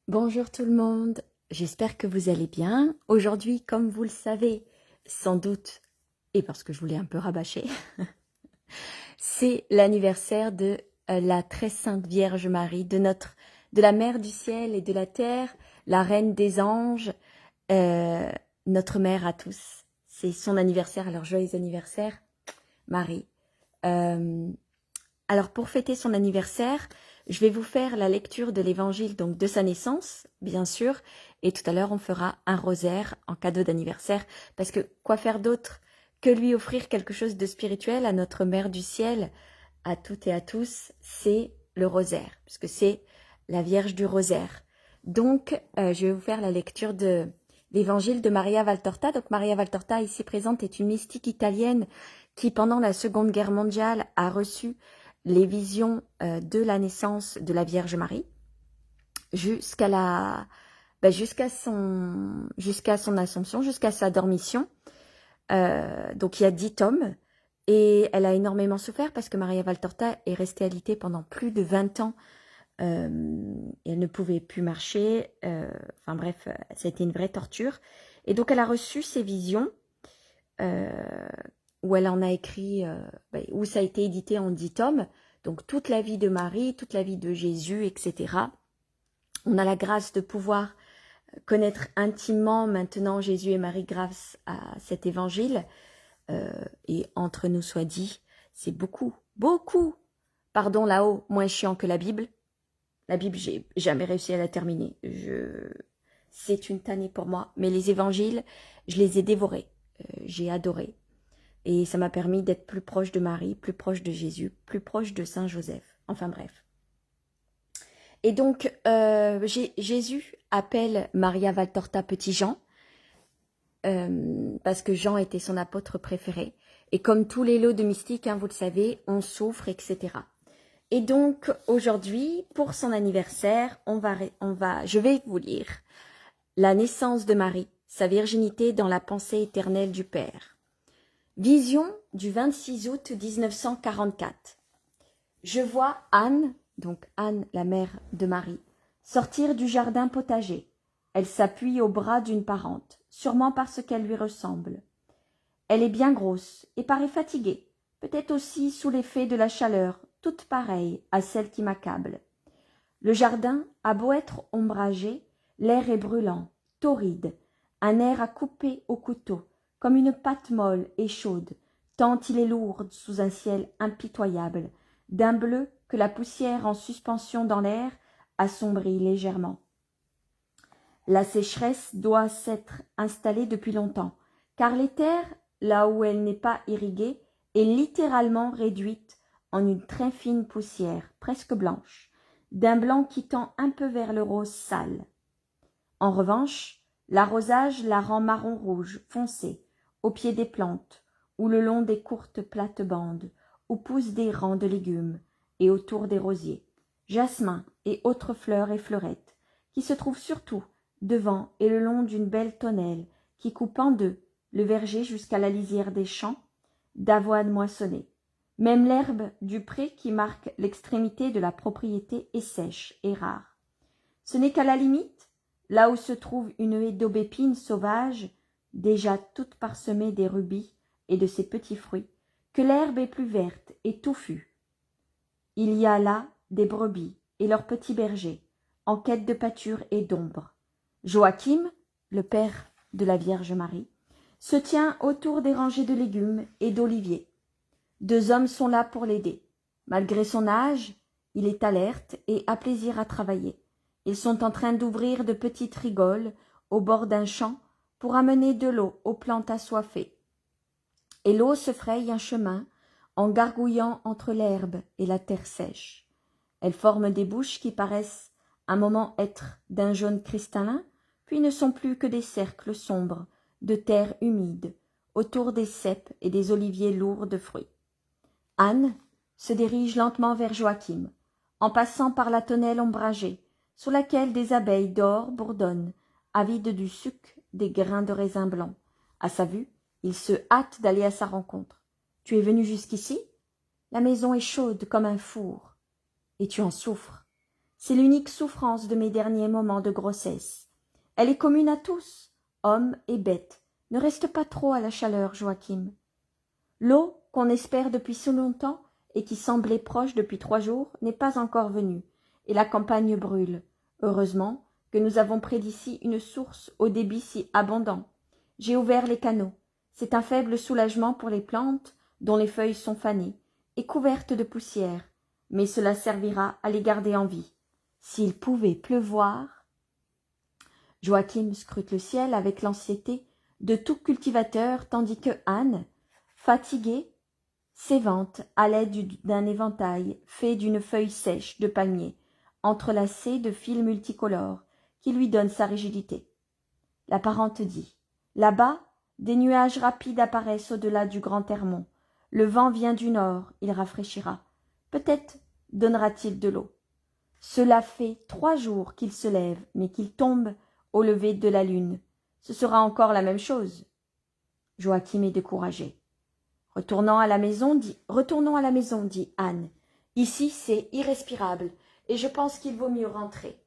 Bonjour tout le monde, j'espère que vous allez bien. Aujourd'hui, comme vous le savez, sans doute, et parce que je voulais un peu rabâcher, c'est l'anniversaire de la très sainte Vierge Marie, de la Mère du ciel et de la terre, la Reine des anges, euh, notre mère à tous. C'est son anniversaire, alors joyeux anniversaire, Marie. Euh, alors pour fêter son anniversaire, je vais vous faire la lecture de l'évangile donc de sa naissance, bien sûr, et tout à l'heure on fera un rosaire en cadeau d'anniversaire, parce que quoi faire d'autre que lui offrir quelque chose de spirituel à notre Mère du ciel, à toutes et à tous, c'est le rosaire, puisque c'est la Vierge du rosaire. Donc je vais vous faire la lecture de l'évangile de Maria Valtorta. Donc Maria Valtorta ici présente est une mystique italienne qui pendant la Seconde Guerre mondiale a reçu les visions de la naissance de la Vierge Marie jusqu'à jusqu'à son assomption, jusqu'à sa dormition. Donc il y a 10 tomes et elle a énormément souffert parce que Maria Valtorta est restée alitée pendant plus de 20 ans. Elle ne pouvait plus marcher. Enfin bref, ça a été une vraie torture. Et donc elle a reçu ces visions euh, où elle en a écrit, où ça a été édité en 10 tomes, donc toute la vie de Marie, toute la vie de Jésus, etc. On a la grâce de pouvoir connaître intimement maintenant Jésus et Marie grâce à cet évangile, et entre nous soit dit, c'est beaucoup, pardon là-haut, moins chiant que la Bible. La Bible, j'ai jamais réussi à la terminer. C'est une tannée pour moi, mais les évangiles, je les ai dévorés, j'ai adoré. Et ça m'a permis d'être plus proche de Marie, plus proche de Jésus, plus proche de Saint Joseph. Enfin bref. Et donc, Jésus appelle Maria Valtorta Petit Jean, parce que Jean était son apôtre préféré. Et comme tous les lots de mystiques, hein, vous le savez, on souffre, etc. Et donc, aujourd'hui, pour son anniversaire, je vais vous lire la naissance de Marie, sa virginité dans la pensée éternelle du Père. Vision du 26 août 1944. Je vois Anne, donc Anne, la mère de Marie, sortir du jardin potager. Elle s'appuie au bras d'une parente, sûrement parce qu'elle lui ressemble. Elle est bien grosse et paraît fatiguée, peut-être aussi sous l'effet de la chaleur, toute pareille à celle qui m'accable. Le jardin a beau être ombragé, l'air est brûlant, torride, un air à couper au couteau, comme une pâte molle et chaude, tant il est lourd sous un ciel impitoyable, d'un bleu que la poussière en suspension dans l'air assombrit légèrement. La sécheresse doit s'être installée depuis longtemps, car les terres, là où elle n'est pas irriguée, est littéralement réduite en une très fine poussière, presque blanche, d'un blanc qui tend un peu vers le rose sale. En revanche, l'arrosage la rend marron-rouge foncé, au pied des plantes, ou le long des courtes plates-bandes, où poussent des rangs de légumes, et autour des rosiers, jasmins et autres fleurs et fleurettes, qui se trouvent surtout devant et le long d'une belle tonnelle qui coupe en deux le verger jusqu'à la lisière des champs d'avoine moissonnée. Même l'herbe du pré qui marque l'extrémité de la propriété est sèche et rare. Ce n'est qu'à la limite, là où se trouve une haie d'aubépines sauvages, déjà toute parsemée des rubis et de ses petits fruits, que l'herbe est plus verte et touffue. Il y a là des brebis et leurs petits bergers, en quête de pâture et d'ombre. Joachim, le père de la Vierge Marie, se tient autour des rangées de légumes et d'oliviers. 2 hommes sont là pour l'aider. Malgré son âge, il est alerte et a plaisir à travailler. Ils sont en train d'ouvrir de petites rigoles au bord d'un champ pour amener de l'eau aux plantes assoiffées. Et l'eau se fraye un chemin en gargouillant entre l'herbe et la terre sèche. Elles forment des bouches qui paraissent un moment être d'un jaune cristallin, puis ne sont plus que des cercles sombres de terre humide autour des cèpes et des oliviers lourds de fruits. Anne se dirige lentement vers Joachim, en passant par la tonnelle ombragée, sous laquelle des abeilles d'or bourdonnent, avides du suc des grains de raisin blanc. À sa vue, il se hâte d'aller à sa rencontre. « Tu es venu jusqu'ici ? La maison est chaude comme un four. Et tu en souffres. C'est l'unique souffrance de mes derniers moments de grossesse. Elle est commune à tous, hommes et bêtes. Ne reste pas trop à la chaleur, Joachim. L'eau, qu'on espère depuis si longtemps et qui semblait proche depuis 3 jours, n'est pas encore venue, et la campagne brûle. Heureusement que nous avons près d'ici une source au débit si abondant. J'ai ouvert les canaux. C'est un faible soulagement pour les plantes dont les feuilles sont fanées et couvertes de poussière, mais cela servira à les garder en vie. S'il pouvait pleuvoir. Joachim scrute le ciel avec l'anxiété de tout cultivateur, tandis que Anne, fatiguée, s'évente à l'aide d'un éventail fait d'une feuille sèche de palmier, entrelacée de fils multicolores, qui lui donne sa rigidité. La parente dit « Là-bas, des nuages rapides apparaissent au-delà du grand Hermon. Le vent vient du nord, il rafraîchira. Peut-être donnera-t-il de l'eau. Cela fait 3 jours qu'il se lève, mais qu'il tombe au lever de la lune. Ce sera encore la même chose. » Joachim est découragé. « Retournons à la maison, dit Anne. Ici, c'est irrespirable, et je pense qu'il vaut mieux rentrer. »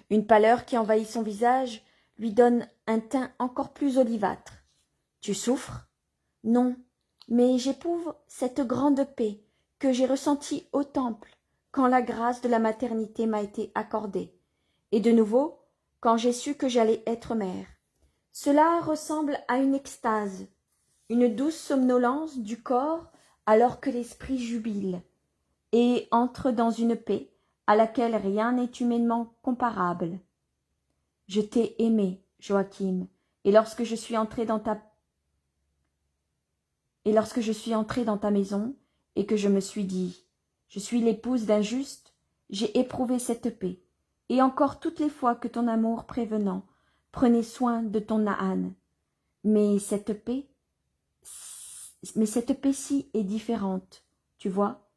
Une pâleur qui envahit son visage lui donne un teint encore plus olivâtre. « Tu souffres ? » ?»« Non, mais j'éprouve cette grande paix que j'ai ressentie au temple quand la grâce de la maternité m'a été accordée, et de nouveau quand j'ai su que j'allais être mère. Cela ressemble à une extase, une douce somnolence du corps alors que l'esprit jubile et entre dans une paix à laquelle rien n'est humainement comparable. Je t'ai aimé, Joachim, et lorsque je suis entrée dans ta maison et que je me suis dit « Je suis l'épouse d'un juste », j'ai éprouvé cette paix, et encore toutes les fois que ton amour prévenant prenait soin de ton Anne. Mais cette paix-ci est différente, tu vois.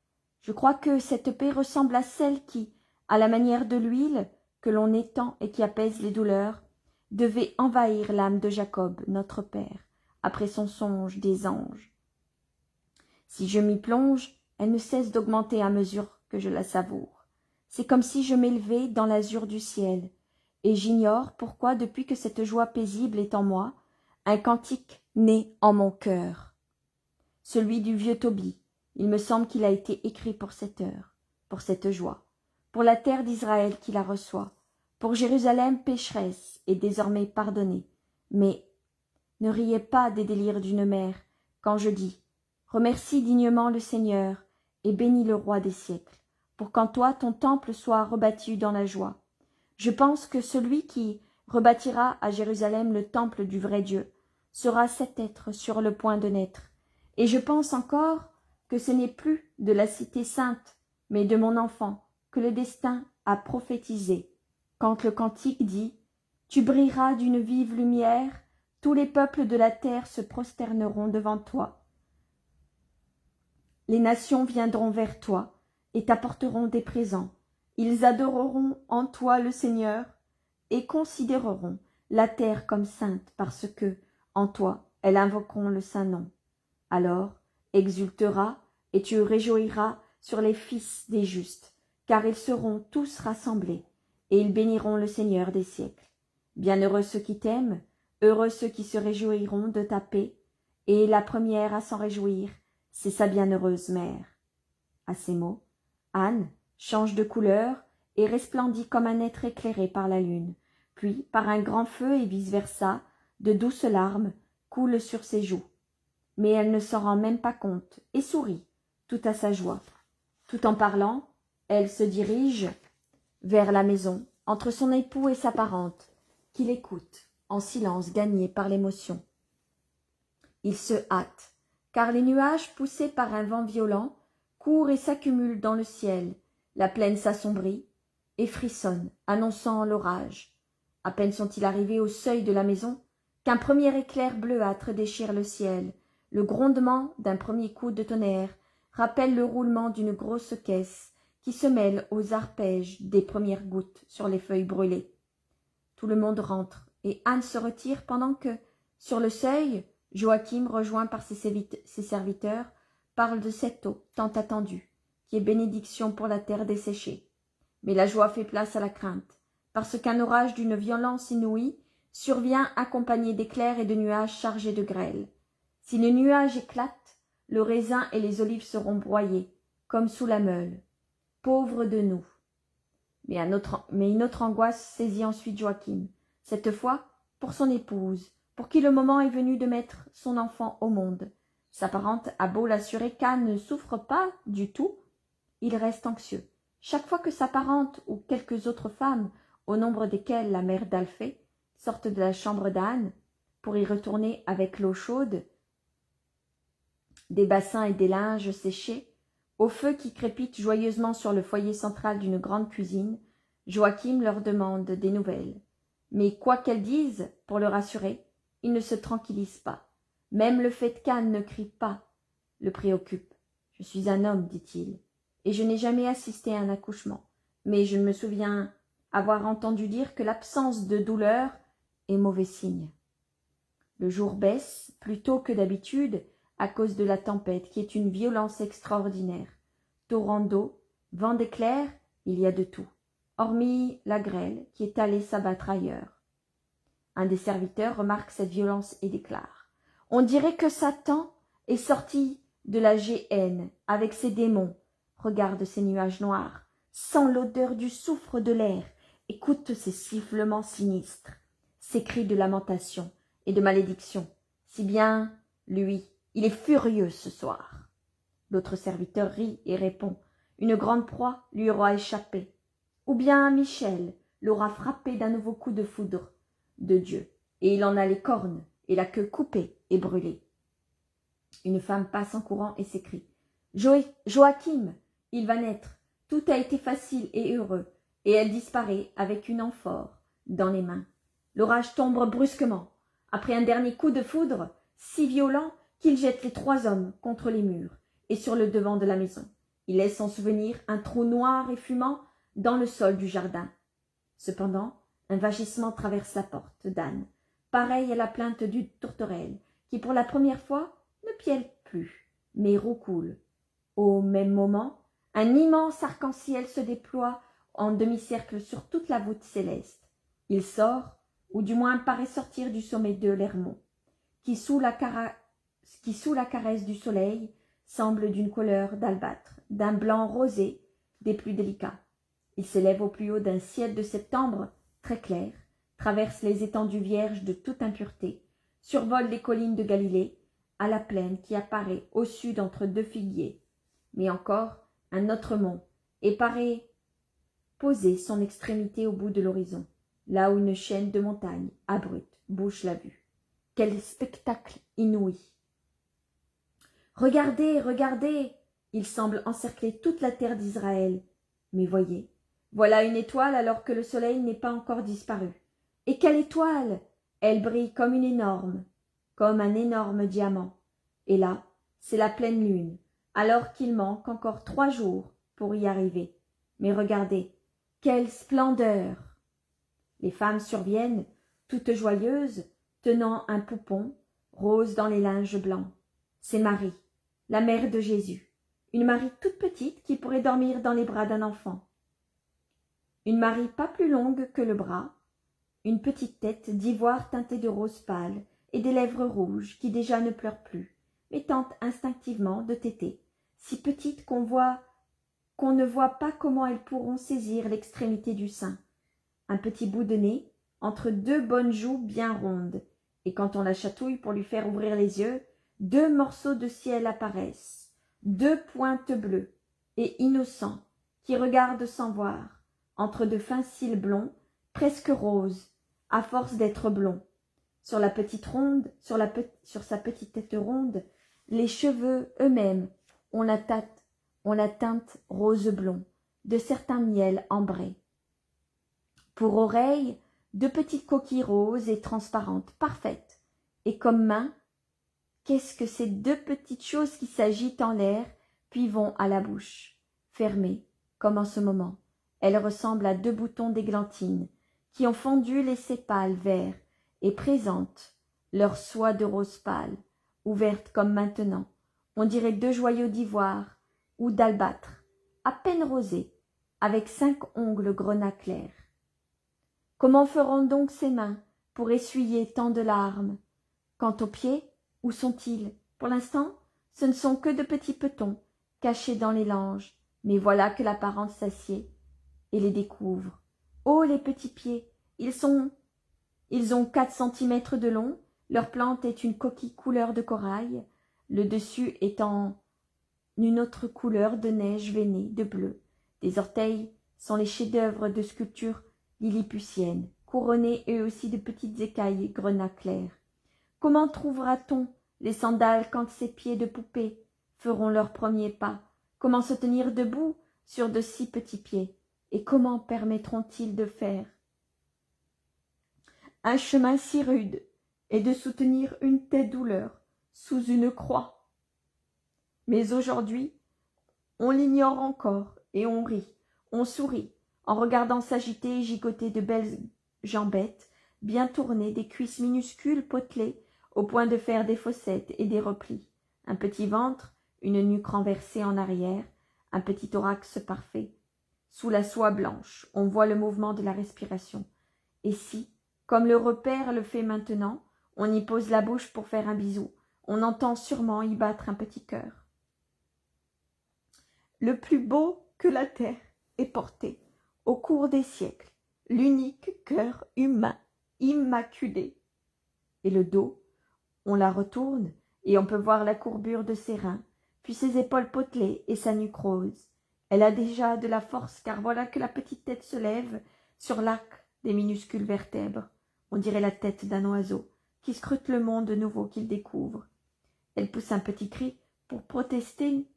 Je crois que cette paix ressemble à celle qui, à la manière de l'huile que l'on étend et qui apaise les douleurs, devait envahir l'âme de Jacob, notre père, après son songe des anges. Si je m'y plonge, elle ne cesse d'augmenter à mesure que je la savoure. C'est comme si je m'élevais dans l'azur du ciel, et j'ignore pourquoi depuis que cette joie paisible est en moi, un cantique naît en mon cœur. Celui du vieux Tobie, il me semble qu'il a été écrit pour cette heure, pour cette joie, pour la terre d'Israël qui la reçoit, pour Jérusalem pécheresse et désormais pardonnée. Mais ne riez pas des délires d'une mère quand je dis « Remercie dignement le Seigneur et bénis le roi des siècles, pour qu'en toi ton temple soit rebâti dans la joie. Je pense que celui qui rebâtira à Jérusalem le temple du vrai Dieu sera cet être sur le point de naître. Et je pense encore que ce n'est plus de la cité sainte, mais de mon enfant que le destin a prophétisé, quand le cantique dit « Tu brilleras d'une vive lumière, tous les peuples de la terre se prosterneront devant toi. Les nations viendront vers toi et t'apporteront des présents. Ils adoreront en toi le Seigneur et considéreront la terre comme sainte parce que, en toi, elles invoqueront le saint nom. Alors exultera et tu réjouiras sur les fils des justes, car ils seront tous rassemblés, et ils béniront le Seigneur des siècles. Bienheureux ceux qui t'aiment, heureux ceux qui se réjouiront de ta paix, et la première à s'en réjouir, c'est sa bienheureuse mère. » À ces mots, Anne change de couleur et resplendit comme un être éclairé par la lune, puis, par un grand feu et vice-versa, de douces larmes coulent sur ses joues. Mais elle ne s'en rend même pas compte et sourit, tout à sa joie. Tout en parlant, elle se dirige vers la maison, entre son époux et sa parente, qui l'écoute, en silence gagné par l'émotion. Il se hâte, car les nuages, poussés par un vent violent, courent et s'accumulent dans le ciel. La plaine s'assombrit et frissonne, annonçant l'orage. À peine sont-ils arrivés au seuil de la maison, qu'un premier éclair bleuâtre déchire le ciel. Le grondement d'un premier coup de tonnerre rappelle le roulement d'une grosse caisse qui se mêle aux arpèges des premières gouttes sur les feuilles brûlées. Tout le monde rentre, et Anne se retire pendant que, sur le seuil, Joachim, rejoint par ses serviteurs, parle de cette eau tant attendue, qui est bénédiction pour la terre desséchée. Mais la joie fait place à la crainte, parce qu'un orage d'une violence inouïe survient accompagné d'éclairs et de nuages chargés de grêle. Si le nuage éclate, le raisin et les olives seront broyés, comme sous la meule. Pauvres de nous. Mais une autre angoisse saisit ensuite Joachim, cette fois pour son épouse, pour qui le moment est venu de mettre son enfant au monde. Sa parente a beau l'assurer qu'Anne ne souffre pas du tout, il reste anxieux. Chaque fois que sa parente ou quelques autres femmes, au nombre desquelles la mère d'Alphée, sortent de la chambre d'Anne pour y retourner avec l'eau chaude, des bassins et des linges séchés, au feu qui crépite joyeusement sur le foyer central d'une grande cuisine, Joachim leur demande des nouvelles. Mais quoi qu'elles disent, pour le rassurer, il ne se tranquillise pas. Même le fait qu'Anne ne crie pas le préoccupe. « Je suis un homme, dit-il, et je n'ai jamais assisté à un accouchement, mais je me souviens avoir entendu dire que l'absence de douleur est mauvais signe. » Le jour baisse plus tôt que d'habitude à cause de la tempête qui est une violence extraordinaire. Torrent d'eau, vent d'éclairs, il y a de tout, hormis la grêle qui est allée s'abattre ailleurs. Un des serviteurs remarque cette violence et déclare: « On dirait que Satan est sorti de la géhenne avec ses démons. Regarde ces nuages noirs, sent l'odeur du soufre de l'air, écoute ces sifflements sinistres, ces cris de lamentation et de malédiction. Si bien, lui, il est furieux ce soir. » L'autre serviteur rit et répond: « Une grande proie lui aura échappé. Ou bien Michel l'aura frappé d'un nouveau coup de foudre de Dieu, et il en a les cornes et la queue coupée et brûlée. » Une femme passe en courant et s'écrie: « Joachim, il va naître. Tout a été facile et heureux. » Et elle disparaît avec une amphore dans les mains. L'orage tombe brusquement, après un dernier coup de foudre si violent qu'il jette les 3 hommes contre les murs et sur le devant de la maison. Il laisse en souvenir un trou noir et fumant dans le sol du jardin. Cependant, un vagissement traverse la porte d'Anne, pareil à la plainte d'une tourterelle, qui pour la première fois ne piaille plus, mais roucoule. Au même moment, un immense arc-en-ciel se déploie en demi-cercle sur toute la voûte céleste. Il sort, ou du moins paraît sortir du sommet de l'Hermont, qui sous la caresse du soleil semble d'une couleur d'albâtre, d'un blanc rosé, des plus délicats. Il s'élève au plus haut d'un ciel de septembre très clair, traverse les étendues vierges de toute impureté, survole les collines de Galilée, à la plaine qui apparaît au sud entre 2 figuiers, mais encore un autre mont, et paraît poser son extrémité au bout de l'horizon, là où une chaîne de montagnes abruptes bouche la vue. Quel spectacle inouï! Regardez, regardez! Il semble encercler toute la terre d'Israël. Mais voyez, voilà une étoile alors que le soleil n'est pas encore disparu. Et quelle étoile! Elle brille comme un énorme diamant. Et là, c'est la pleine lune, alors qu'il manque encore 3 jours pour y arriver. Mais regardez, quelle splendeur! Les femmes surviennent, toutes joyeuses, tenant un poupon, rose dans les linges blancs. C'est Marie, la mère de Jésus, une Marie toute petite qui pourrait dormir dans les bras d'un enfant. Une Marie pas plus longue que le bras, une petite tête d'ivoire teintée de rose pâle et des lèvres rouges qui déjà ne pleurent plus, mais tentent instinctivement de téter, si petites qu'on ne voit pas comment elles pourront saisir l'extrémité du sein. Un petit bout de nez, entre 2 bonnes joues bien rondes, et quand on la chatouille pour lui faire ouvrir les yeux, 2 morceaux de ciel apparaissent, 2 pointes bleues et innocents, qui regardent sans voir, entre de fins cils blonds, presque roses, à force d'être blonds. Sur sa petite tête ronde, les cheveux eux-mêmes ont la teinte rose blond, de certains miels ambrés. Pour oreilles, 2 petites coquilles roses et transparentes, parfaites, et comme mains, qu'est-ce que ces 2 petites choses qui s'agitent en l'air, puis vont à la bouche, fermées, comme en ce moment. Elles ressemblent à 2 boutons d'églantine, qui ont fondu les sépales verts, et présentent leur soie de rose pâle, ouverte comme maintenant. On dirait 2 joyaux d'ivoire ou d'albâtre, à peine rosés, avec 5 ongles grenat clair. Comment feront donc ses mains pour essuyer tant de larmes? Quant aux pieds, où sont-ils? Pour l'instant, ce ne sont que de petits petons, cachés dans les langes, mais voilà que la parente s'assied et les découvre. Oh, les petits pieds! Ils ont 4 centimètres de long, leur plante est une coquille couleur de corail, le dessus étant une autre couleur de neige veinée de bleu. Des orteils sont les chefs-d'œuvre de sculpture lilliputienne, couronnés eux aussi de petites écailles grenat clair. Comment trouvera-t-on les sandales quand ces pieds de poupée feront leurs premiers pas? Comment se tenir debout sur de si petits pieds? Et comment permettront-ils de faire un chemin si rude et de soutenir une telle douleur sous une croix? Mais aujourd'hui, on l'ignore encore et on rit, on sourit, en regardant s'agiter et gigoter de belles jambettes bien tournées, des cuisses minuscules potelées au point de faire des fossettes et des replis, un petit ventre, une nuque renversée en arrière, un petit thorax parfait. Sous la soie blanche, on voit le mouvement de la respiration. Et si, comme le repère le fait maintenant, on y pose la bouche pour faire un bisou, on entend sûrement y battre un petit cœur. Le plus beau que la terre ait porté au cours des siècles, l'unique cœur humain immaculé. Et le dos, on la retourne et on peut voir la courbure de ses reins, puis ses épaules potelées et sa nuque rose. Elle a déjà de la force, car voilà que la petite tête se lève sur l'arc des minuscules vertèbres. On dirait la tête d'un oiseau qui scrute le monde nouveau qu'il découvre. Elle pousse un petit cri pour protester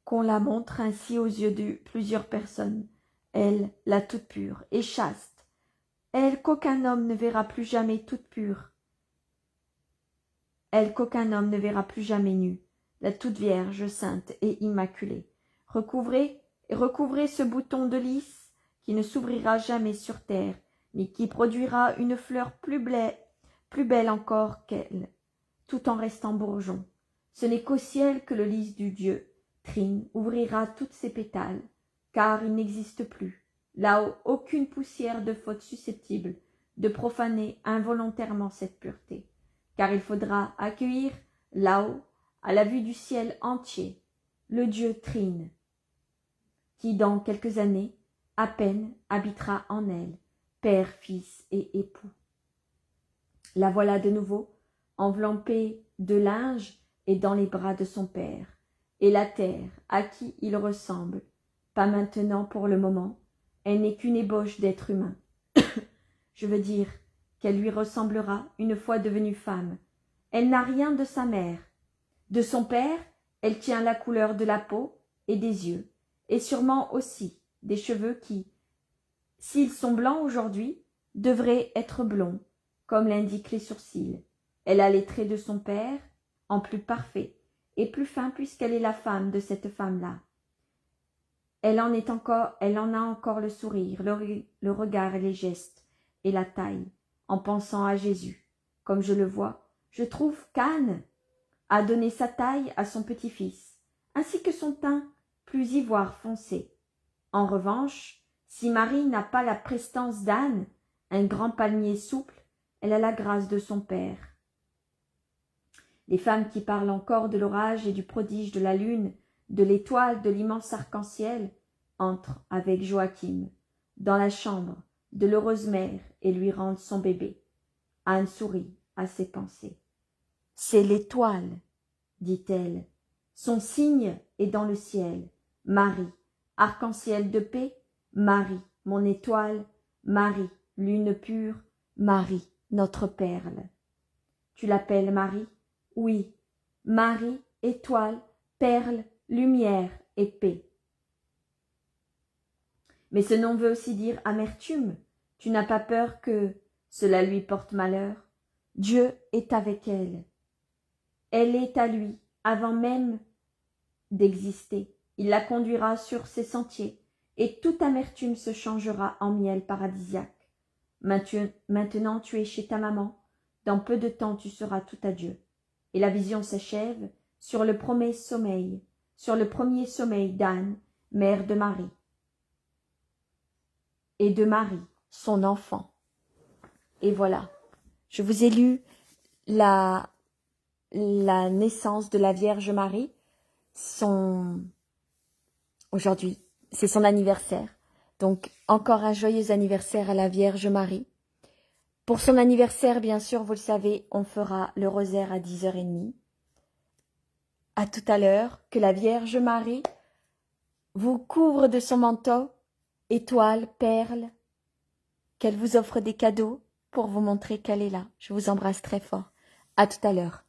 qu'on la montre ainsi aux yeux de plusieurs personnes. Elle, la toute pure et chaste. Elle qu'aucun homme ne verra plus jamais toute pure. Elle qu'aucun homme ne verra plus jamais nue. La toute vierge, sainte et immaculée. Recouvrez ce bouton de lys qui ne s'ouvrira jamais sur terre, mais qui produira une fleur plus belle encore qu'elle, tout en restant bourgeon. Ce n'est qu'au ciel que le lys du Dieu Trine ouvrira toutes ses pétales, car il n'existe plus, là-haut, aucune poussière de faute susceptible de profaner involontairement cette pureté, car il faudra accueillir là-haut, à la vue du ciel entier, le Dieu Trine, qui dans quelques années, à peine, habitera en elle, père, fils et époux. La voilà de nouveau, enveloppée de linge et dans les bras de son père, et la terre, à qui il ressemble, pas maintenant pour le moment, elle n'est qu'une ébauche d'être humain. Je veux dire qu'elle lui ressemblera une fois devenue femme. Elle n'a rien de sa mère. De son père, elle tient la couleur de la peau et des yeux, et sûrement aussi des cheveux qui, s'ils sont blancs aujourd'hui, devraient être blonds, comme l'indiquent les sourcils. Elle a les traits de son père, en plus parfaits, et plus fins puisqu'elle est la femme de cette femme-là. Elle en a encore le sourire, le regard et les gestes, et la taille, en pensant à Jésus. Comme je le vois, je trouve qu'Anne a donné sa taille à son petit-fils, ainsi que son teint plus ivoire foncé. En revanche, si Marie n'a pas la prestance d'Anne, un grand palmier souple, elle a la grâce de son père. Les femmes qui parlent encore de l'orage et du prodige de la lune, de l'étoile, de l'immense arc-en-ciel, entrent avec Joachim dans la chambre de l'heureuse mère et lui rendent son bébé. Anne sourit à ses pensées. « C'est l'étoile, dit-elle. Son signe est dans le ciel. Marie, arc-en-ciel de paix. Marie, mon étoile. Marie, lune pure. Marie, notre perle. » Tu l'appelles Marie? Oui. Marie, étoile, perle, lumière et paix. Mais ce nom veut aussi dire amertume. Tu n'as pas peur que cela lui porte malheur? Dieu est avec elle. Elle est à lui, avant même d'exister. Il la conduira sur ses sentiers, et toute amertume se changera en miel paradisiaque. Maintenant tu es chez ta maman, dans peu de temps tu seras tout à Dieu. Et la vision s'achève sur le premier sommeil d'Anne mère de Marie, et de Marie, son enfant. Et voilà, je vous ai lu la naissance de la Vierge Marie, aujourd'hui, c'est son anniversaire. Donc, encore un joyeux anniversaire à la Vierge Marie. Pour son anniversaire, bien sûr, vous le savez, on fera le rosaire à 10h30. À tout à l'heure, que la Vierge Marie vous couvre de son manteau, étoiles, perles, qu'elle vous offre des cadeaux pour vous montrer qu'elle est là. Je vous embrasse très fort. À tout à l'heure.